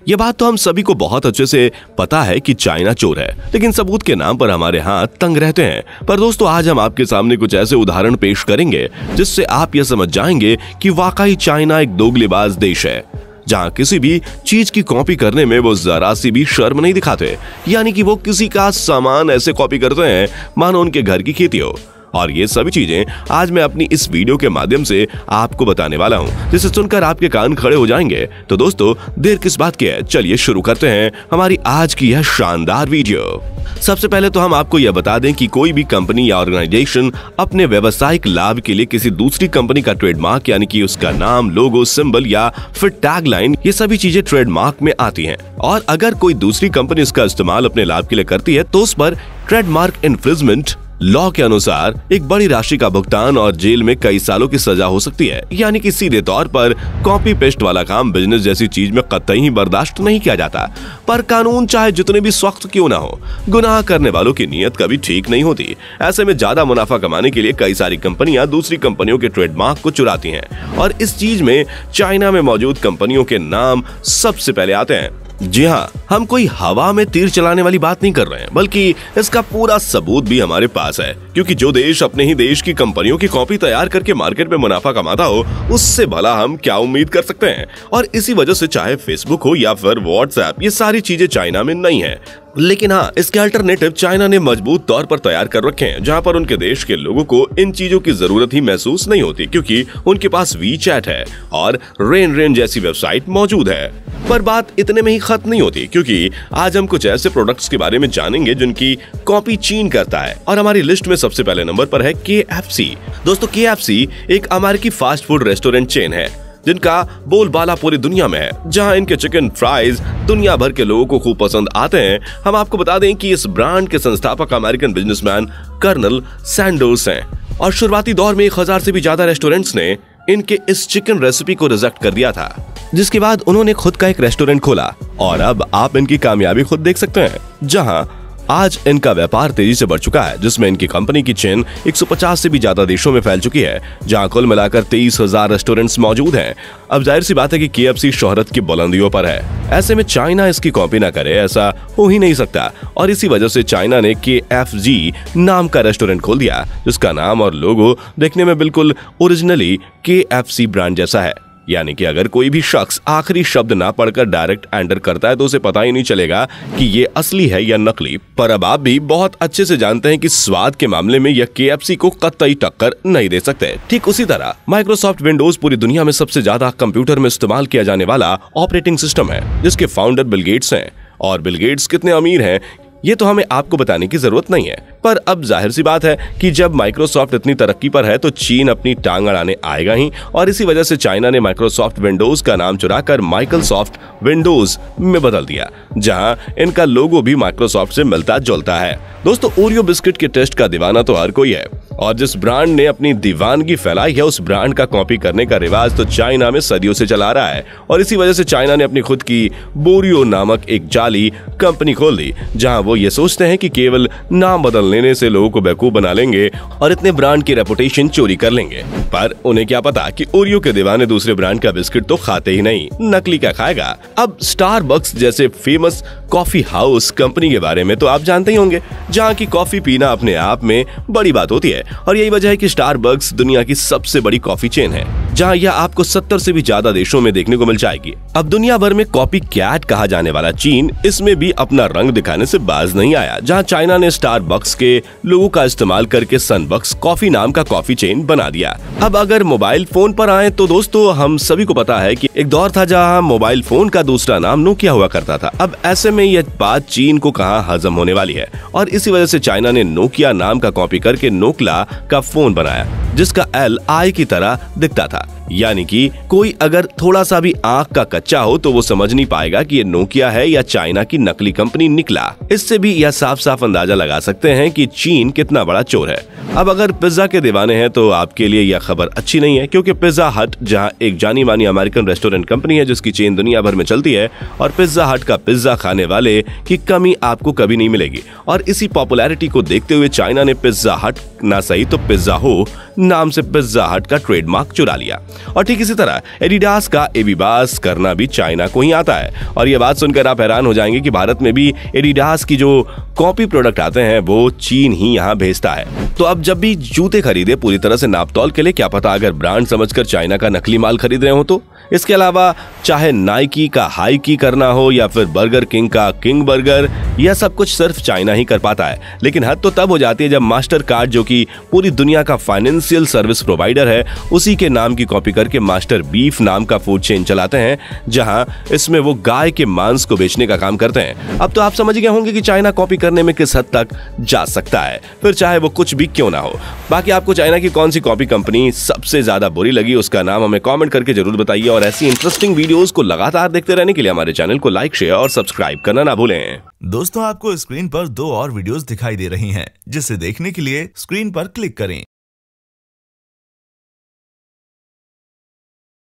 ये बात तो हम सभी को बहुत अच्छे से पता है कि चाइना चोर है, लेकिन सबूत के नाम पर हमारे हाथ तंग रहते हैं। पर दोस्तों, आज हम आपके सामने कुछ ऐसे उदाहरण पेश करेंगे जिससे आप ये समझ जाएंगे कि वाकई चाइना एक दोगलेबाज देश है, जहाँ किसी भी चीज की कॉपी करने में वो जरा सी भी शर्म नहीं दिखाते। यानी कि वो किसी का सामान ऐसे कॉपी करते हैं मानो उनके घर की खेती हो। और ये सभी चीजें आज मैं अपनी इस वीडियो के माध्यम से आपको बताने वाला हूं, जिसे सुनकर आपके कान खड़े हो जाएंगे। तो दोस्तों, देर किस बात की है, चलिए शुरू करते हैं हमारी आज की यह शानदार वीडियो। सबसे पहले तो हम आपको यह बता दें कि कोई भी कंपनी या ऑर्गेनाइजेशन अपने व्यावसायिक लाभ के लिए किसी दूसरी कंपनी का ट्रेडमार्क, यानी कि उसका नाम, लोगो, सिंबल या फिर टैगलाइन, ये सभी चीजें ट्रेडमार्क में आती हैं। और अगर कोई दूसरी कंपनी इसका इस्तेमाल अपने लाभ के लिए करती है तो उस पर ट्रेडमार्क इन्फ्रिंजमेंट लॉ के अनुसार एक बड़ी राशि का भुगतान और जेल में कई सालों की सजा हो सकती है। यानी कि सीधे तौर पर कॉपी पेस्ट वाला काम बिजनेस जैसी चीज में कतई ही बर्दाश्त नहीं किया जाता। पर कानून चाहे जितने भी सख्त क्यों ना हो, गुनाह करने वालों की नीयत कभी ठीक नहीं होती। ऐसे में ज्यादा मुनाफा कमाने के लिए कई सारी कंपनियां दूसरी कंपनियों के ट्रेडमार्क को चुराती हैं, और इस चीज में चाइना में मौजूद कंपनियों के नाम सबसे पहले आते हैं। जी हाँ, हम कोई हवा में तीर चलाने वाली बात नहीं कर रहे हैं, बल्कि इसका पूरा सबूत भी हमारे पास है। क्योंकि जो देश अपने ही देश की कंपनियों की कॉपी तैयार करके मार्केट में मुनाफा कमाता हो, उससे भला हम क्या उम्मीद कर सकते हैं। और इसी वजह से चाहे फेसबुक हो या फिर व्हाट्सएप, ये सारी चीजें चाइना में नहीं है। लेकिन हाँ, इसके अल्टरनेटिव चाइना ने मजबूत तौर पर तैयार कर रखे हैं, जहाँ पर उनके देश के लोगों को इन चीजों की जरूरत ही महसूस नहीं होती, क्योंकि उनके पास वीचैट है और रेन जैसी वेबसाइट मौजूद है। पर बात इतने में ही खत्म नहीं होती, क्योंकि आज हम कुछ ऐसे प्रोडक्ट्स के बारे में जानेंगे जिनकी कॉपी चीन करता है। और हमारी लिस्ट में सबसे पहले नंबर पर है KFC। दोस्तों, KFC एक अमेरिकी फास्ट फूड रेस्टोरेंट चेन है जिनका बोलबाला पूरी दुनिया में है, जहां इनके चिकन फ्राइज दुनिया भर के लोगों को खूब पसंद आते हैं। हम आपको बता दें कि इस ब्रांड के संस्थापक अमेरिकन बिजनेसमैन कर्नल सैंडर्स हैं, और शुरुआती दौर में 1000 से भी ज्यादा रेस्टोरेंट्स ने इनके इस चिकन रेसिपी को रिजेक्ट कर दिया था, जिसके बाद उन्होंने खुद का एक रेस्टोरेंट खोला। और अब आप इनकी कामयाबी खुद देख सकते हैं, जहां आज इनका व्यापार तेजी से बढ़ चुका है, जिसमें इनकी कंपनी की चेन 150 से भी ज्यादा देशों में फैल चुकी है, जहां कुल मिलाकर 23,000 रेस्टोरेंट्स मौजूद हैं। अब जाहिर सी बात है कि KFC शोहरत की बुलंदियों पर है। ऐसे में चाइना इसकी कॉपी ना करे, ऐसा हो ही नहीं सकता। और इसी वजह से चाइना ने KFG नाम का रेस्टोरेंट खोल दिया, जिसका नाम और लोगो देखने में बिल्कुल ओरिजिनली KFC ब्रांड जैसा है। यानी कि अगर कोई भी शख्स आखिरी शब्द ना पढ़कर डायरेक्ट एंटर करता है तो उसे पता ही नहीं चलेगा कि ये असली है या नकली। पर अब आप भी बहुत अच्छे से जानते हैं कि स्वाद के मामले में यह KFC को कतई टक्कर नहीं दे सकते। ठीक उसी तरह माइक्रोसॉफ्ट विंडोज पूरी दुनिया में सबसे ज्यादा कंप्यूटर में इस्तेमाल किया जाने वाला ऑपरेटिंग सिस्टम है, जिसके फाउंडर बिल गेट्स हैं। और बिल गेट्स कितने अमीर हैं ये तो हमें आपको बताने की जरूरत नहीं है। पर अब जाहिर सी बात है कि जब माइक्रोसॉफ्ट इतनी तरक्की पर है तो चीन अपनी टांग अड़ाने आएगा ही, और इसी वजह से चाइना ने माइक्रोसॉफ्ट विंडोज का नाम चुराकर माइक्रोसॉफ्ट विंडोज में बदल दिया, जहां इनका लोगो भी माइक्रोसॉफ्ट से मिलता जुलता है। दोस्तों, ओरियो बिस्किट के टेस्ट का दीवाना तो हर कोई है, और जिस ब्रांड ने अपनी दीवानगी फैलाई है, उस ब्रांड का कॉपी करने का रिवाज तो चाइना में सदियों से चला रहा है। और इसी वजह से चाइना ने अपनी खुद की बोरियो नामक एक जाली कंपनी खोल दी, जहां वो ये सोचते हैं कि केवल नाम बदल लेने से लोगों को बेवकूफ बना लेंगे और इतने ब्रांड की रेपुटेशन चोरी कर लेंगे। पर उन्हें क्या पता कि ओरियो के दीवाने दूसरे ब्रांड का बिस्किट तो खाते ही नहीं, नकली क्या खाएगा। अब स्टारबक्स जैसे फेमस कॉफी हाउस कंपनी के बारे में तो आप जानते ही होंगे, जहाँ की कॉफी पीना अपने आप में बड़ी बात होती है। और यही वजह है कि स्टारबक्स दुनिया की सबसे बड़ी कॉफी चेन है, जहाँ यह आपको 70 से भी ज्यादा देशों में देखने को मिल जाएगी। अब दुनिया भर में कॉपी कैट कहा जाने वाला चीन इसमें भी अपना रंग दिखाने से बाज नहीं आया, जहाँ चाइना ने स्टारबक्स के लोगों का इस्तेमाल करके सनबक्स कॉफी नाम का कॉफी चेन बना दिया। अब अगर मोबाइल फोन पर आए तो दोस्तों, हम सभी को पता है कि एक दौर था जहाँ मोबाइल फोन का दूसरा नाम नोकिया हुआ करता था। अब ऐसे में यह बात चीन को कहाँ हजम होने वाली है, और इसी वजह से चाइना ने नोकिया नाम का कॉपी करके नोकला का फोन बनाया, जिसका L I की तरह दिखता था। यानी कि कोई अगर थोड़ा सा भी आंख का कच्चा हो तो वो समझ नहीं पाएगा कि ये नोकिया है या चाइना की नकली कंपनी निकला। इससे भी यह साफ साफ अंदाजा लगा सकते हैं कि चीन कितना बड़ा चोर है। अब अगर पिज्जा के दीवाने हैं तो आपके लिए यह खबर अच्छी नहीं है, क्योंकि पिज्जा हट जहां एक जानी मानी अमेरिकन रेस्टोरेंट कंपनी है जिसकी चेन दुनिया भर में चलती है, और पिज्जा हट का पिज्जा खाने वाले की कमी आपको कभी नहीं मिलेगी। और इसी पॉपुलैरिटी को देखते हुए चाइना ने पिज्जा हट ना सही तो पिज्जा हो नाम से पिज्जा हट का ट्रेडमार्क चुरा लिया। और ठीक इसी तरह एडिडास का एविबास करना भी चाइना को ही आता है। और ये बात सुनकर आप हैरान हो जाएंगे कि भारत में भी एडिडास की जो कॉपी प्रोडक्ट आते हैं वो चीन ही यहाँ भेजता है। तो अब जब भी जूते खरीदे पूरी तरह से नापतोल के लिए, क्या पता अगर ब्रांड समझकर चाइना का नकली माल खरीद रहे हो तो। इसके अलावा चाहे नाइकी का हाइकी करना हो या फिर बर्गर किंग का किंग बर्गर, यह सब कुछ सिर्फ चाइना ही कर पाता है। लेकिन हद तो तब हो जाती है जब मास्टर कार्ड, जो कि पूरी दुनिया का फाइनेंशियल सर्विस प्रोवाइडर है, उसी के नाम की कॉपी करके मास्टर बीफ नाम का फूड चेन चलाते हैं, जहां इसमें वो गाय के मांस को बेचने का काम करते हैं। अब तो आप समझ गए होंगे कि चाइना कॉपी करने में किस हद तक जा सकता है, फिर चाहे वो कुछ भी क्यों ना हो। बाकी आपको चाइना की कौन सी कॉपी कंपनी सबसे ज्यादा बुरी लगी, उसका नाम हमें कमेंट करके जरूर बताइए। और ऐसी इंटरेस्टिंग वीडियोस को लगातार देखते रहने के लिए हमारे चैनल को लाइक, शेयर और सब्सक्राइब करना ना भूलें। दोस्तों, आपको स्क्रीन पर 2 और वीडियोस दिखाई दे रही हैं, जिसे देखने के लिए स्क्रीन पर क्लिक करें।